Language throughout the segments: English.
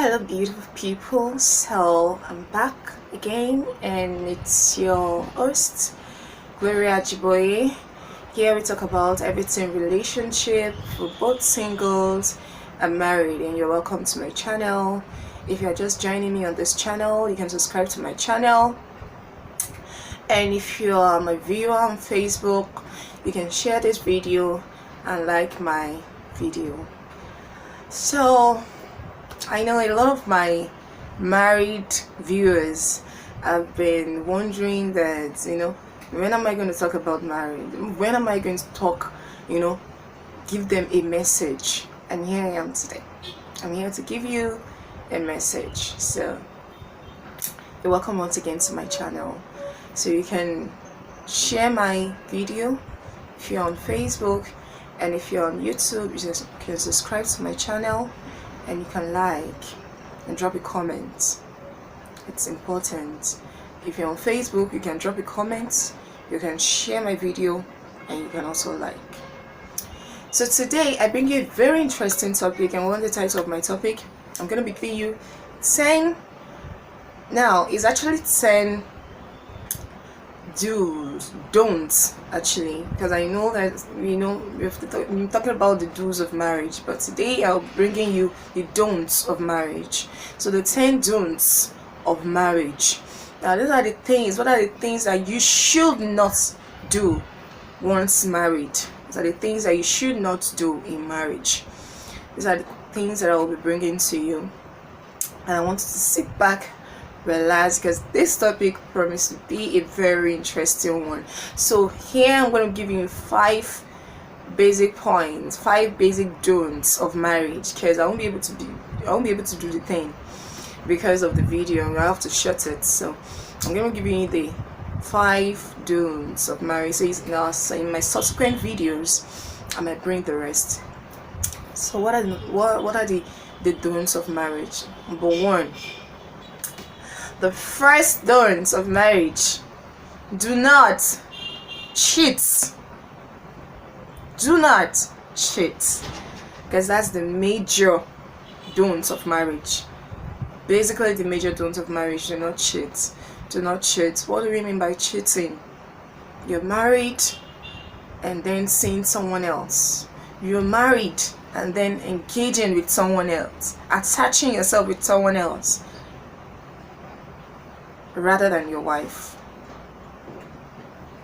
Hello, beautiful people. So I'm back again, and it's your host, Gloria Jiboye. Here we talk about everything relationship for both singles and married. And you're welcome to my channel. If you're just joining me on this channel, you can subscribe to my channel. And if you are my viewer on Facebook, you can share this video and like my video. So I know a lot of my married viewers have been wondering that, when am I going to talk about marriage? When am I going to talk, give them a message? And here I am today. I'm here to give you a message. So you're welcome once again to my channel. So you can share my video if you're on Facebook, and if you're on YouTube, you can subscribe to my channel. And you can like and drop a comment. It's important. If you're on Facebook, you can drop a comment, you can share my video, and you can also like. So today I bring you a very interesting topic, and what the title of my topic, I'm going to be giving you 10. Now it's actually 10 do's, don'ts actually, because I know that we're talking about the do's of marriage, but today I'll be bringing you the don'ts of marriage. So the 10 don'ts of marriage. Now these are the things. What are the things that you should not do once married? These are the things that you should not do in marriage. These are the things that I will be bringing to you, and I want you to sit back, relax, because this topic promises to be a very interesting one. So here I'm going to give you 5 basic points, 5 basic don'ts of marriage, because I won't be able to do the thing because of the video. I have to shut it. So I'm going to give you the 5 don'ts of marriage. So in my subsequent videos I might bring the rest. So what are the don'ts of marriage? Number 1. The first don'ts of marriage: do not cheat. Do not cheat, because that's the major don'ts of marriage. Basically, the major don'ts of marriage: do not cheat. Do not cheat. What do we mean by cheating? You're married and then seeing someone else. You're married and then engaging with someone else, attaching yourself with someone else rather than your wife.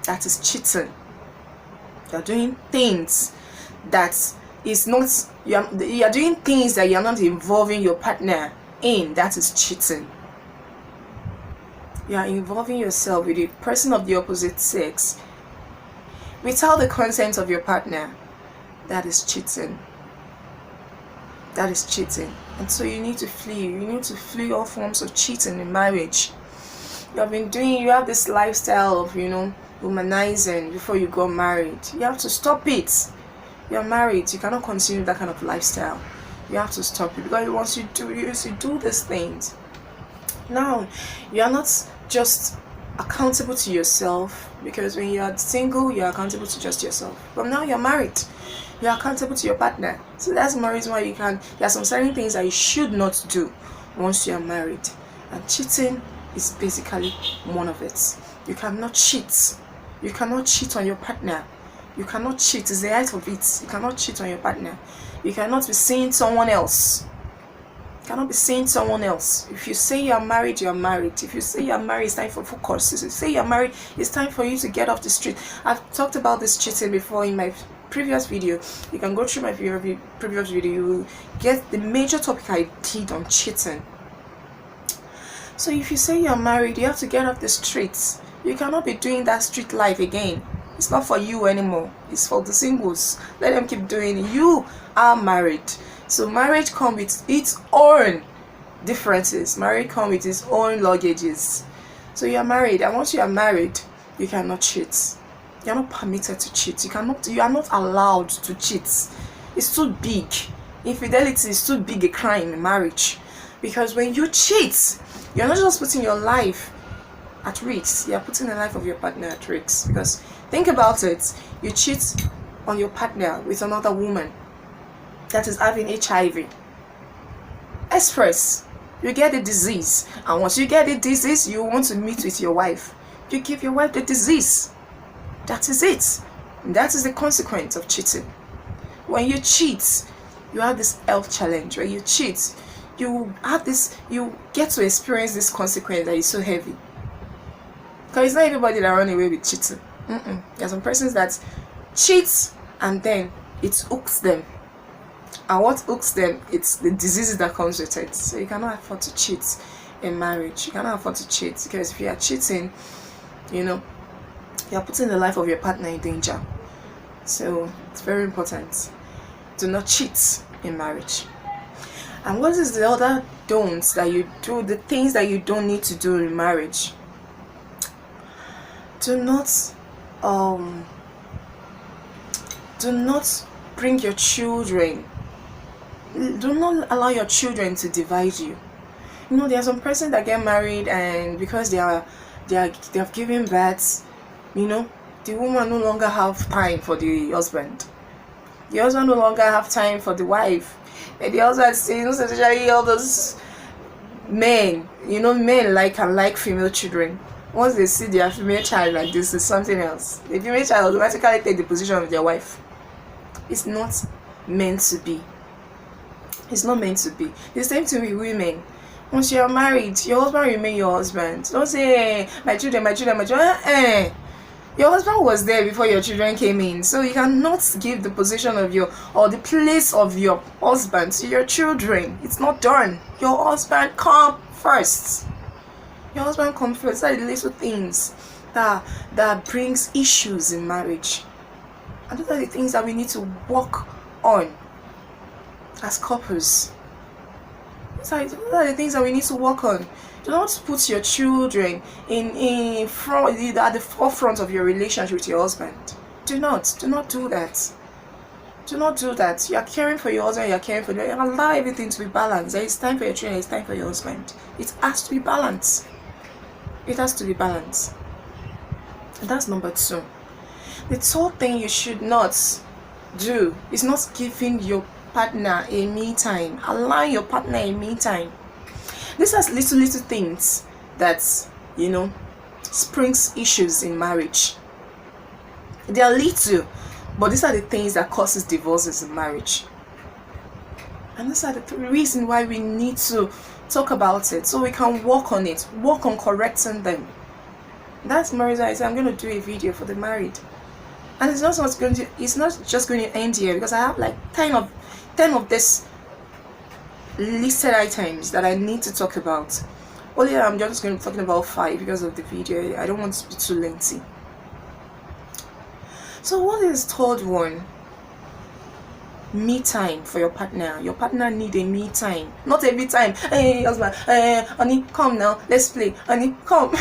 That is cheating. You're doing things that is not, you're doing things that you're not involving your partner in. That is cheating. You are involving yourself with a person of the opposite sex without the consent of your partner. That is cheating. That is cheating. And so you need to flee. You need to flee all forms of cheating in marriage. You have this lifestyle of, womanizing before you got married. You have to stop it. You're married. You cannot continue that kind of lifestyle. You have to stop it, because once you do these things, now you are not just accountable to yourself, because when you are single, you are accountable to just yourself. But now you're married, you are accountable to your partner. So that's one reason why there are some certain things that you should not do once you are married, and cheating is basically one of it. You cannot cheat. You cannot cheat on your partner. You cannot cheat. It's the height of it. You cannot cheat on your partner. You cannot be seeing someone else. You cannot be seeing someone else. If you say you're married, you're married. If you say you're married, it's time for focus. If you say you're married, it's time for you to get off the street. I've talked about this cheating before in my previous video. You can go through my previous video. You will get the major topic I did on cheating. So if you say you're married, you have to get off the streets. You cannot be doing that street life again. It's not for you anymore. It's for the singles. Let them keep doing it. You are married. So marriage comes with its own differences. Marriage comes with its own luggages. So you are married, and once you are married, you cannot cheat. You are not permitted to cheat. You are not allowed to cheat. It's too big. Infidelity is too big a crime in marriage. Because when you cheat, you're not just putting your life at risk, you're putting the life of your partner at risk. Because think about it, you cheat on your partner with another woman that is having HIV. express. You get the disease, and once you get the disease, you want to meet with your wife. You give your wife the disease. That is it. And that is the consequence of cheating. When you cheat, you have this health challenge. When you cheat, you get to experience this consequence that is so heavy. Because it's not everybody that run away with cheating. There are some persons that cheat and then it hooks them. And what hooks them, it's the diseases that comes with it. So you cannot afford to cheat in marriage. You cannot afford to cheat, because if you are cheating, you are putting the life of your partner in danger. So it's very important. Do not cheat in marriage. And what is the other don'ts that you do, the things that you don't need to do in marriage? Do not bring your children. Do not allow your children to divide you. There are some persons that get married, and because they have given birth, the woman no longer have time for the husband. The husband no longer have time for the wife. And the husband says, especially all those men, men like female children. Once they see their female child like this, is something else. The female child automatically take the position of their wife. It's not meant to be. It's not meant to be. The same thing with women. Once you are married, your husband remain your husband. Don't say, my children. Your husband was there before your children came in. So you cannot give the position of or the place of your husband to your children. It's not done. Your husband come first. Your husband comes first. Those are the little things that brings issues in marriage. And those are the things that we need to work on as couples. Those are the things that we need to work on. Do not put your children in front, at the forefront of your relationship with your husband. Do not do that. Do not do that. You are caring for your husband, you are caring for them. Allow everything to be balanced. There is time for your children, there is time for your husband. It has to be balanced. It has to be balanced. And that's number 2. The third thing you should not do is not giving your partner a me time. Allow your partner a me time. These are little things that springs issues in marriage. They are little, but these are the things that causes divorces in marriage. And these are the reason why we need to talk about it, so we can work on it, work on correcting them. That's marriage. I said I'm going to do a video for the married, and it's not just going to end here, because I have like 10 of this listed items that I need to talk about. Only I'm just going to be talking about 5 because of the video. I don't want to be too lengthy. So what is the third one? Me time for your partner. Your partner need a me time. Not every time. Hey husband, honey, come now, let's play. Honey, come.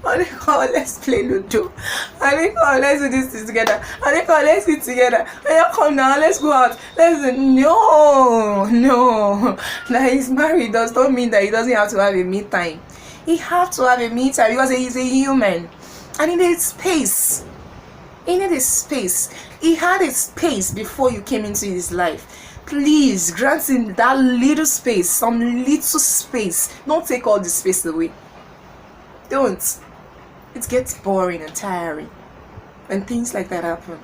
Honey, come, let's play Ludo. Honey, come, let's do this together. Honey, come, let's eat together. Honey, come now, let's go out. No. That he's married does not mean that he doesn't have to have a me time. He has to have a me time because he's a human, and he needs space. He needed space. He had a space before you came into his life. Please grant him that little space, some little space. Don't take all the space away. Don't. It gets boring and tiring when things like that happen.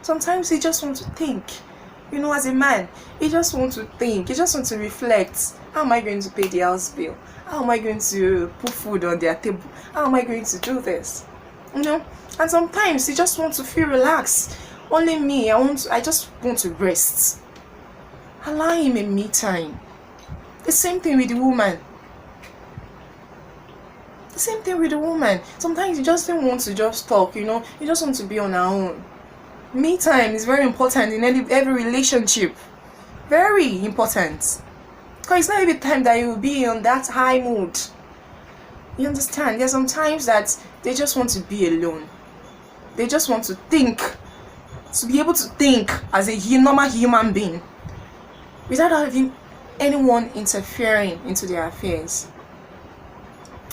Sometimes he just wants to think. As a man, he just wants to think. He just wants to reflect. How am I going to pay the house bill? How am I going to put food on their table? How am I going to do this? And sometimes he just wants to feel relaxed. Only me, I just want to rest. Allow him a me time. The same thing with the woman. Sometimes you just don't want to just talk, you just want to be on her own. Me time is very important in every relationship. Very important. Because it's not every time that you will be on that high mood. You understand? There's some times that they just want to be alone. They just want to think. To be able to think as a normal human being, without having anyone interfering into their affairs.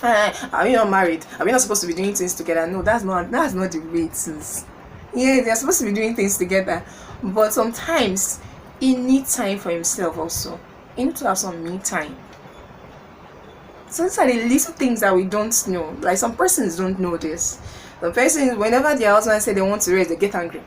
Are we not married? Are we not supposed to be doing things together? No, that's not the way it is. Yeah, they're supposed to be doing things together, but sometimes he needs time for himself also. You need to have some me time. So these are the little things that we don't know. Like some persons don't know this. Some persons, whenever their husband say they want to rest, they get angry.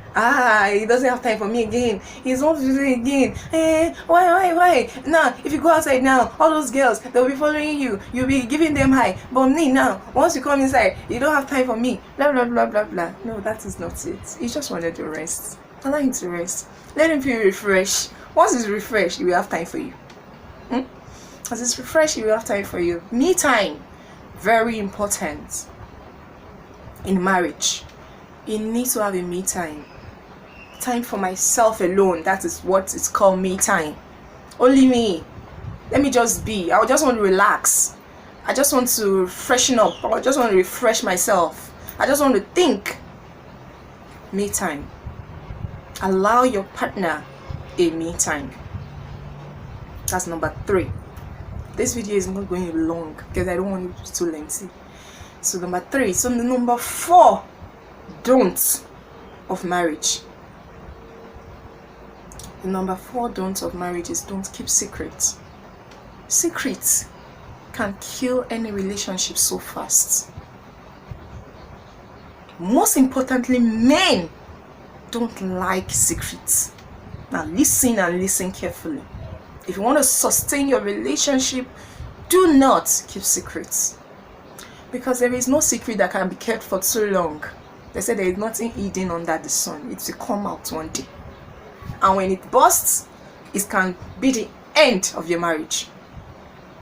He doesn't have time for me again. He's not doing it again. Why? Now, if you go outside now, all those girls, they'll be following you. You'll be giving them high. But me now, once you come inside, you don't have time for me. Blah, blah, blah, blah, blah. No, that is not it. He just wanted to rest. Allow him to rest. Let him feel refreshed. Once he's refreshed, he will have time for you. As it's refreshed, he will have time for you. Me time. Very important. In marriage, you need to have a me time. Time for myself alone. That is what it's called, me time. Only me. Let me just be. I just want to relax. I just want to freshen up. I just want to refresh myself. I just want to think. Me time. Allow your partner a me time. That's number 3. This video is not going long because I don't want it to be too lengthy. So number 3. So the number 4 don'ts of marriage. The number 4 don'ts of marriage is don't keep secrets. Secrets can kill any relationship so fast. Most importantly, men don't like secrets. Now listen and listen carefully. If you want to sustain your relationship, do not keep secrets. Because there is no secret that can be kept for too long. They say there is nothing hidden under the sun. It will come out one day. And when it bursts, it can be the end of your marriage.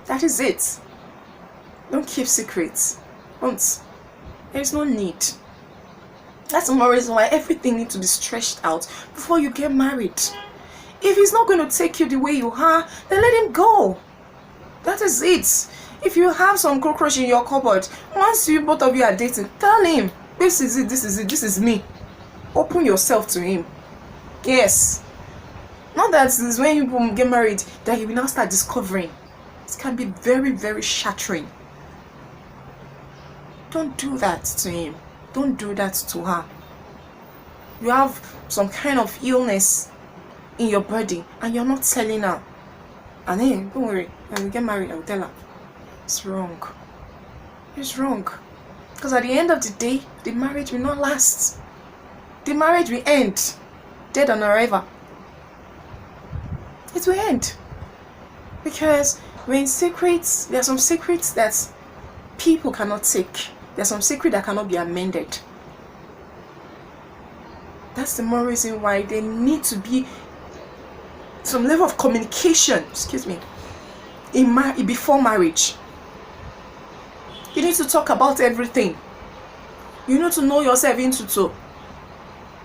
That is it. Don't keep secrets. Don't. There is no need. That's one reason why everything needs to be stretched out before you get married. If he's not going to take you the way you are, then let him go. That is it. If you have some cockroach in your cupboard, once you both of you are dating, tell him, this is it, this is me. Open yourself to him. Yes. Not that this is when you get married that you will now start discovering. It can be very, very shattering. Don't do that to him. Don't do that to her. You have some kind of illness in your body and you're not telling her. And then, don't worry, when we get married, I will tell her. It's wrong. It's wrong. Because at the end of the day, the marriage will not last. The marriage will end. Dead on arrival. It will end. Because when secrets, there are some secrets that people cannot take. There are some secrets that cannot be amended. That's the more reason why there need to be some level of communication, before marriage. You need to talk about everything. You need to know yourself into toe.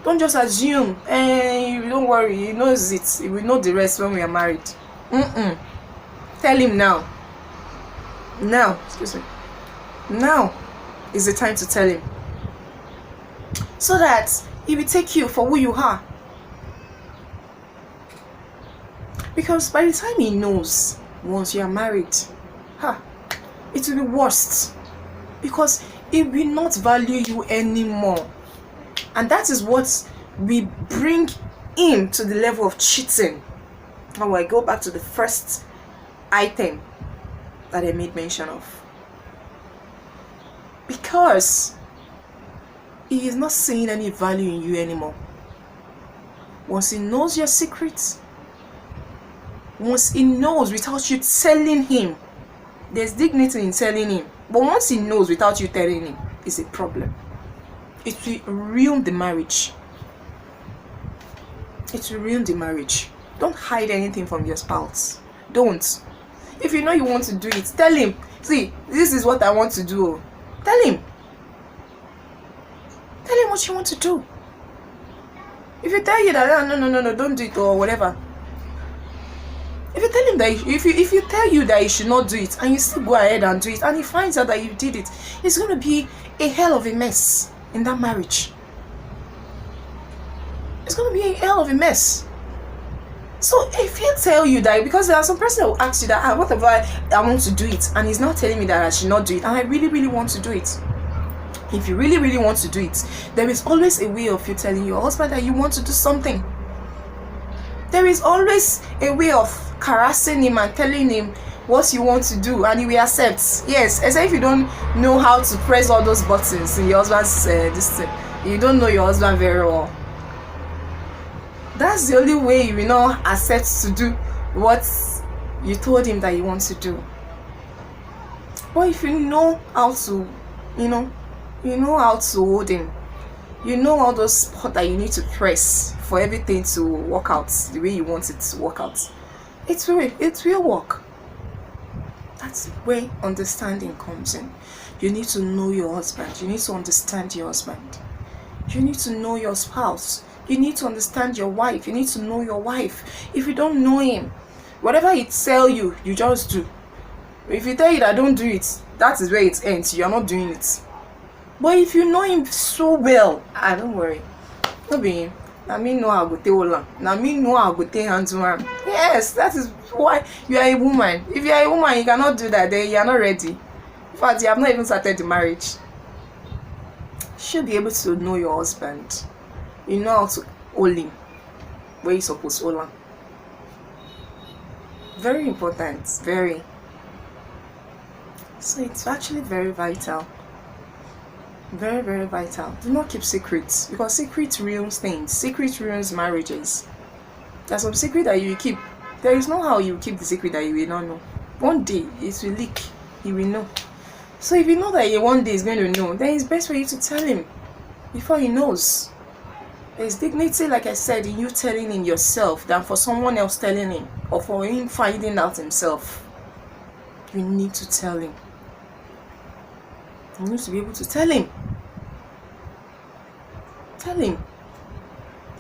Don't just assume, don't worry, he knows it. He will know the rest when we are married. Tell him now. Now is the time to tell him. So that he will take you for who you are. Because by the time he knows, once you are married, it will be worst. Because he will not value you anymore. And that is what we bring him to the level of cheating. Now I go back to the first item that I made mention of. Because he is not seeing any value in you anymore. Once he knows your secrets, once he knows without you telling him, there's dignity in telling him. But once he knows without you telling him, it's a problem. It will ruin the marriage. It will ruin the marriage. Don't hide anything from your spouse. Don't. If you know you want to do it, tell him. See, this is what I want to do. Tell him. Tell him what you want to do. If you tell you that no, don't do it or whatever. If you tell him that if you tell you that he should not do it and you still go ahead and do it and he finds out that you did it, it's going to be a hell of a mess in that marriage. It's going to be a hell of a mess. So if he tell you that, because there are some person that will ask you that, whatever, I want to do it, and he's not telling me that I should not do it, and I really, really want to do it. If you really, really want to do it, there is always a way of you telling your husband that you want to do something. There is always a way of harassing him and telling him what you want to do, and he will accept. Yes, except if you don't know how to press all those buttons in your husband's this thing. You don't know your husband very well. That's the only way he will not accept to do what you told him that you want to do. But if you know how to, you know how to hold him, you know all those spots that you need to press for everything to work out the way you want it to work out, it will work. That's where understanding comes in. You need to know your husband. You need to understand your husband. You need to know your spouse. You need to understand your wife. You need to know your wife. If you don't know him, whatever he tell you, you just do. If he tell you that don't do it, that is where it ends. You are not doing it. But if you know him so well, don't worry. Don't be him. I mean, no, I go take Ola. I mean, no, I go take hands on. Yes, that is why you are a woman. If you are a woman, you cannot do that. Then you are not ready. In fact, you have not even started the marriage. You should be able to know your husband. You know how to hold him where you're supposed to hold him. Very important. Very. So it's actually very vital. Very, very vital. Do not keep secrets, because secrets ruins things. Secret ruins marriages. There's some secret that you keep. There is no how you keep the secret that you will not know. One day it will leak. You will know. So if you know that one day is going to know, then it's best for you to tell him before he knows. There's dignity, like I said, in you telling him yourself than for someone else telling him, or for him finding out himself. You need to tell him. You need to be able to tell him. Tell him.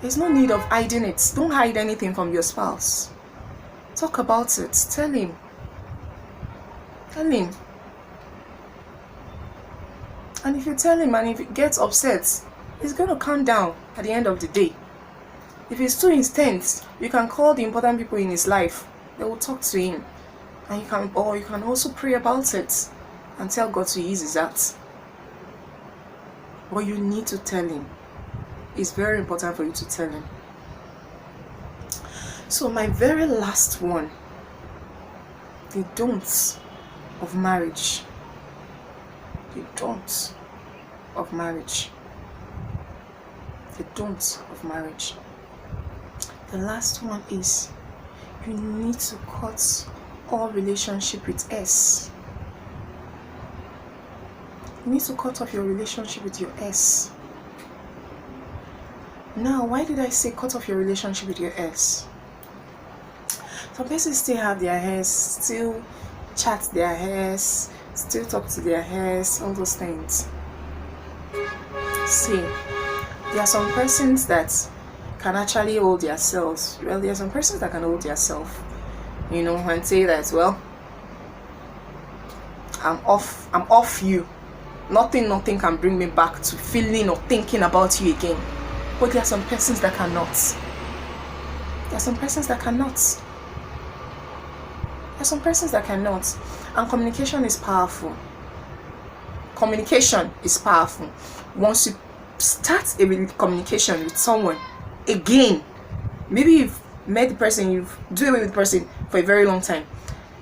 There's no need of hiding it. Don't hide anything from your spouse. Talk about it. Tell him. Tell him. And if you tell him and if he gets upset, he's going to calm down at the end of the day. If he's too intense, you can call the important people in his life. They will talk to him. And you can also pray about it and tell God to ease his heart. But you need to tell him. It's very important for you to tell him. So my very last one, the don'ts of marriage. The don'ts of marriage. The don'ts of marriage. The last one is you need to cut all relationship with S. You need to cut off your relationship with your ex. Now, why did I say cut off your relationship with your ex? Some persons still have their ex, still chat their ex, still talk to their ex, all those things. See, there are some persons that can actually hold themselves. Well, there are some persons that can hold themselves, and say that, well, I'm off you. Nothing can bring me back to feeling or thinking about you again. But there are some persons that cannot. There are some persons that cannot. There are some persons that cannot. And communication is powerful. Communication is powerful. Once you start a communication with someone, again, maybe you've met the person, you've do away with the person for a very long time,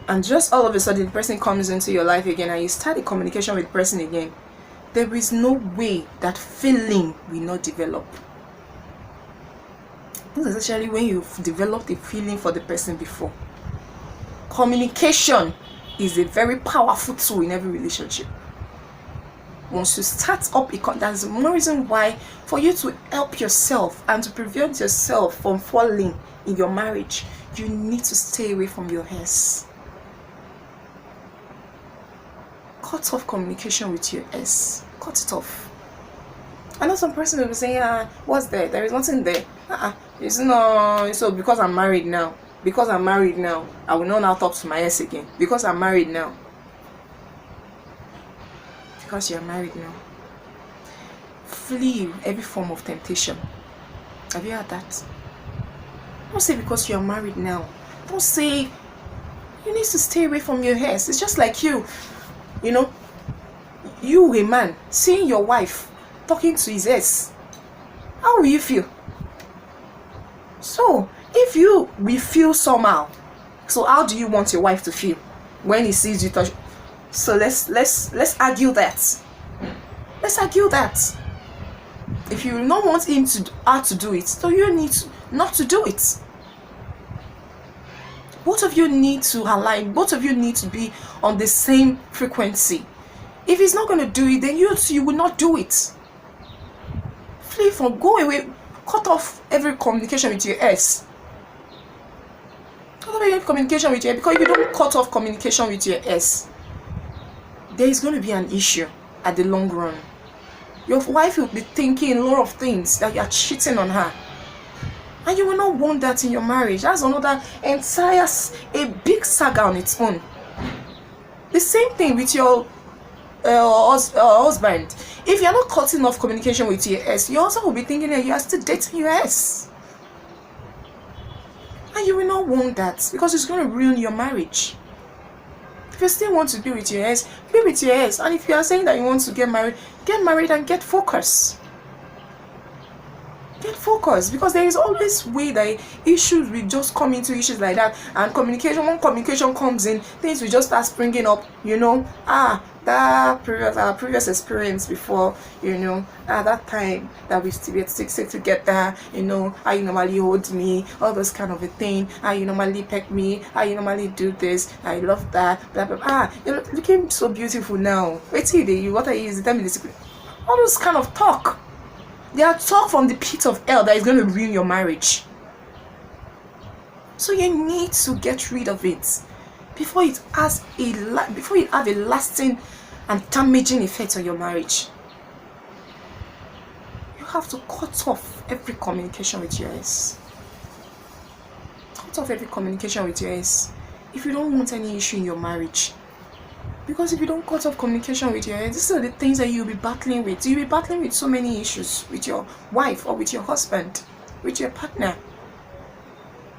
and just all of a sudden the person comes into your life again and you start a communication with the person again, there is no way that feeling will not develop. This is especially when you've developed a feeling for the person before. Communication is a very powerful tool in every relationship. Once you start up, that's one reason why, for you to help yourself and to prevent yourself from falling in your marriage, you need to stay away from your ex. Cut off communication with your ex. Cut it off. I know some person will be saying, what's there? There is nothing there. It's no. So because I'm married now, I will not now talk to my ex again. Because I'm married now. Because you're married now. Flee every form of temptation. Have you heard that? Don't say because you're married now. Don't say you need to stay away from your ex. It's just like you a man, seeing your wife talking to his ex. How will you feel? So If you will feel somehow, so how do you want your wife to feel when he sees you touch? So let's argue that. Let's argue that. If you don't want him to how to do it, so you need not to do it. Both of you need to align. Both of you need to be on the same frequency. If he's not going to do it, then you will not do it. Flee from, go away, cut off every communication with your ex. Cut off every communication with your ex, because if you don't cut off communication with your ex, there is going to be an issue at the long run. Your wife will be thinking a lot of things that you are cheating on her. And you will not want that in your marriage. That's another entire, a big saga on its own. The same thing with your husband. If you're not cutting off communication with your ex, your husband will be thinking that you are still dating your ex. And you will not want that, because it's going to ruin your marriage. If you still want to be with your ex, be with your ex. And if you are saying that you want to get married and get focused. Get focused, because there is always way that issues will just come into issues like that, and when communication comes in, things will just start springing up. That previous experience before, that time that we still get sick together, how you normally hold me, all those kind of a thing, how you normally peck me, how you normally do this, I love that, blah blah blah. You're looking so beautiful now. Wait till you, what are you? Tell me the secret. All those kind of talk. They are talk from the pit of hell that is going to ruin your marriage. So you need to get rid of it before it have a lasting and damaging effect on your marriage. You have to cut off every communication with your ex. Cut off every communication with your ex if you don't want any issue in your marriage. Because if you don't cut off communication with your ex, these are the things that you'll be battling with. You'll be battling with so many issues with your wife or with your husband, with your partner.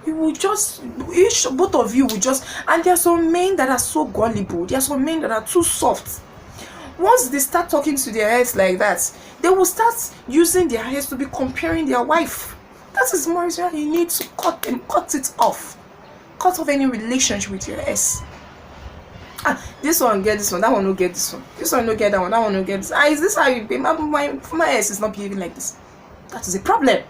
You will just, both of you will just, and there are some men that are so gullible. There are some men that are too soft. Once they start talking to their ex like that, they will start using their ex to be comparing their wife. That is more reason you need to cut it off. Cut off any relationship with your ex. This one get this one, that one no get this one. This one no get that one no get this. Is this how you be? My ex is not behaving like this. That is a problem.